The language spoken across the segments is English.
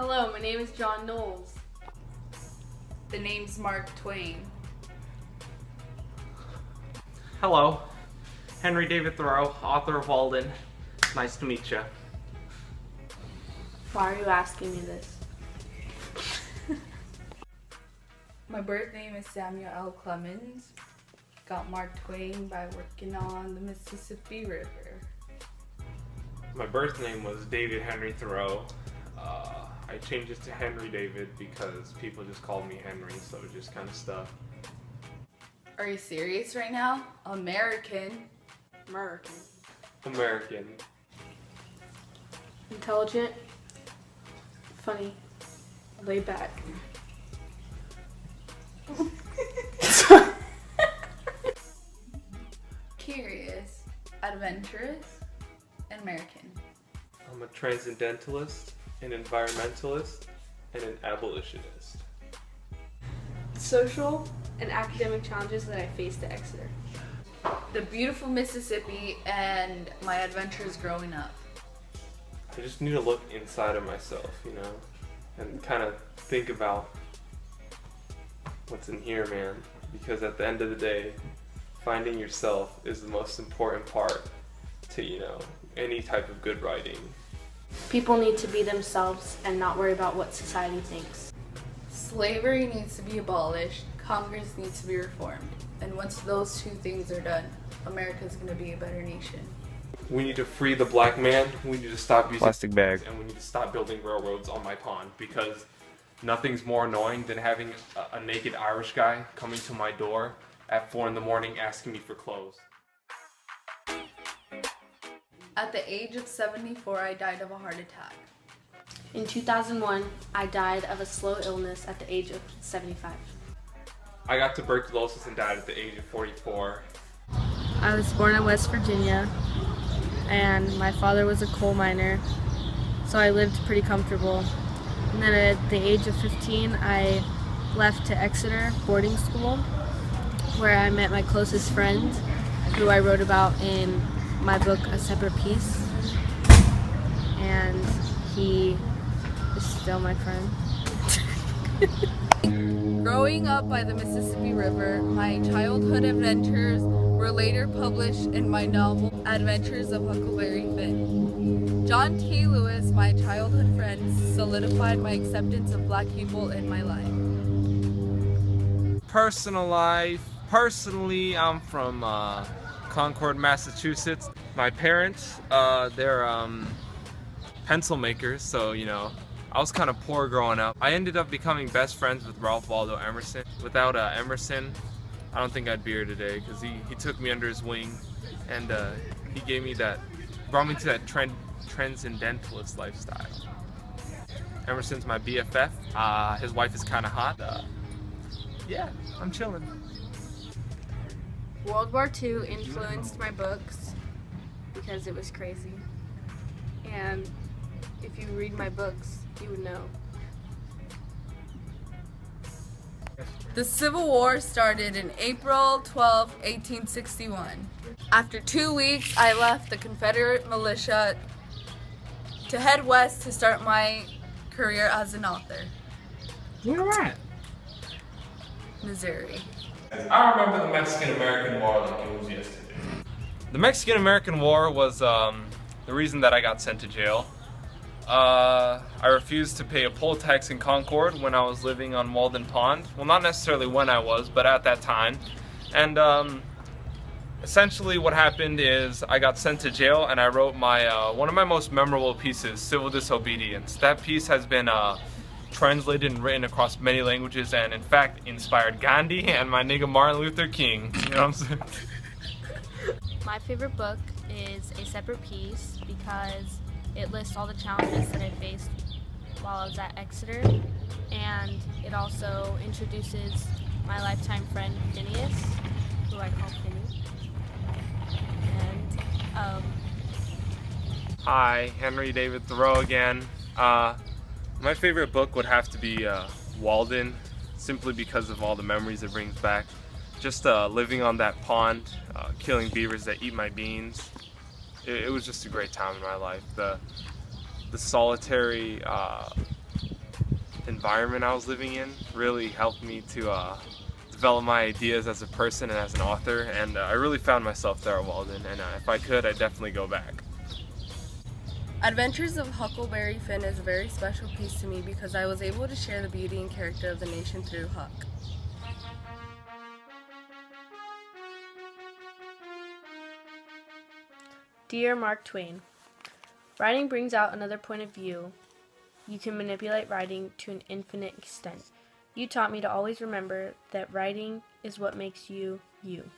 Hello, my name is John Knowles. The name's Mark Twain. Hello, Henry David Thoreau, author of Walden. Nice to meet you. Why are you asking me this? My birth name is Samuel L. Clemens. Got Mark Twain by working on the Mississippi River. My birth name was David Henry Thoreau. I changed it to Henry David because people just called me Henry, so it just kind of stuck. Are you serious right now? American. American. Intelligent, funny, laid back. Curious, adventurous, and American. I'm a transcendentalist, an environmentalist, and an abolitionist. Social and academic challenges that I faced at Exeter. The beautiful Mississippi and my adventures growing up. I just need to look inside of myself, you know, and kind of think about what's in here, man. Because at the end of the day, finding yourself is the most important part to, you know, any type of good writing. People need to be themselves and not worry about what society thinks. Slavery needs to be abolished. Congress needs to be reformed. And once those two things are done, America's going to be a better nation. We need to free the black man. We need to stop using plastic bags. And we need to stop building railroads on my pond, because nothing's more annoying than having a naked Irish guy coming to my door at 4 in the morning asking me for clothes. At the age of 74, I died of a heart attack. In 2001, I died of a slow illness at the age of 75. I got tuberculosis and died at the age of 44. I was born in West Virginia, and my father was a coal miner, so I lived pretty comfortable. And then at the age of 15, I left to Exeter boarding school, where I met my closest friend, who I wrote about in my book, A Separate Piece, and he is still my friend. Growing up by the Mississippi River, my childhood adventures were later published in my novel, Adventures of Huckleberry Finn. John T. Lewis, my childhood friend, solidified my acceptance of black people in my life. Personal life. Personally, I'm from Concord, Massachusetts. My parents, they're pencil makers, so, you know, I was kind of poor growing up. I ended up becoming best friends with Ralph Waldo Emerson. Without Emerson, I don't think I'd be here today, because he took me under his wing, and he gave me that, brought me to that transcendentalist lifestyle. Emerson's my BFF. His wife is kind of hot. Yeah, I'm chilling. World War II influenced my books because it was crazy. And if you read my books, you would know. The Civil War started in April 12, 1861. After 2 weeks, I left the Confederate militia to head west to start my career as an author. Where at? Missouri. I remember the Mexican-American War like it was yesterday. The Mexican-American War was the reason that I got sent to jail. I refused to pay a poll tax in Concord when I was living on Walden Pond. Well, not necessarily when I was, but at that time. And essentially what happened is I got sent to jail, and I wrote my one of my most memorable pieces, Civil Disobedience. That piece has been translated and written across many languages, and in fact inspired Gandhi and my nigga Martin Luther King. You know what I'm saying? My favorite book is A Separate Piece because it lists all the challenges that I faced while I was at Exeter, and it also introduces my lifetime friend Phineas, who I call Finny. And Hi, Henry David Thoreau again. My favorite book would have to be Walden, simply because of all the memories it brings back. Just living on that pond, killing beavers that eat my beans. It was just a great time in my life. The solitary environment I was living in really helped me to develop my ideas as a person and as an author, and I really found myself there at Walden, and if I could, I'd definitely go back. Adventures of Huckleberry Finn is a very special piece to me because I was able to share the beauty and character of the nation through Huck. Dear Mark Twain, writing brings out another point of view. You can manipulate writing to an infinite extent. You taught me to always remember that writing is what makes you, you.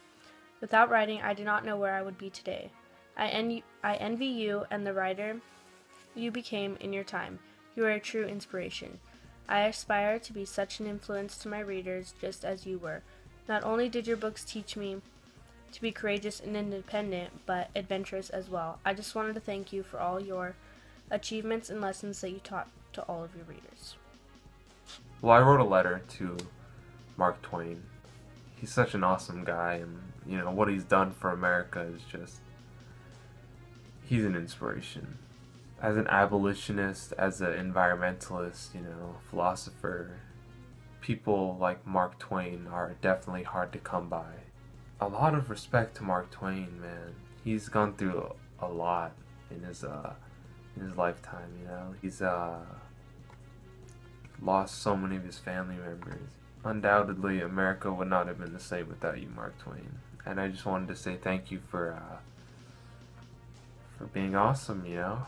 Without writing, I do not know where I would be today. I envy you and the writer you became in your time. You are a true inspiration. I aspire to be such an influence to my readers just as you were. Not only did your books teach me to be courageous and independent, but adventurous as well. I just wanted to thank you for all your achievements and lessons that you taught to all of your readers. Well, I wrote a letter to Mark Twain. He's such an awesome guy, and you know what he's done for America is just, he's an inspiration. As an abolitionist, as an environmentalist, you know, philosopher, people like Mark Twain are definitely hard to come by. A lot of respect to Mark Twain, man. He's gone through a lot in his lifetime, you know. He's lost so many of his family members. Undoubtedly, America would not have been the same without you, Mark Twain. And I just wanted to say thank you for being awesome, you know.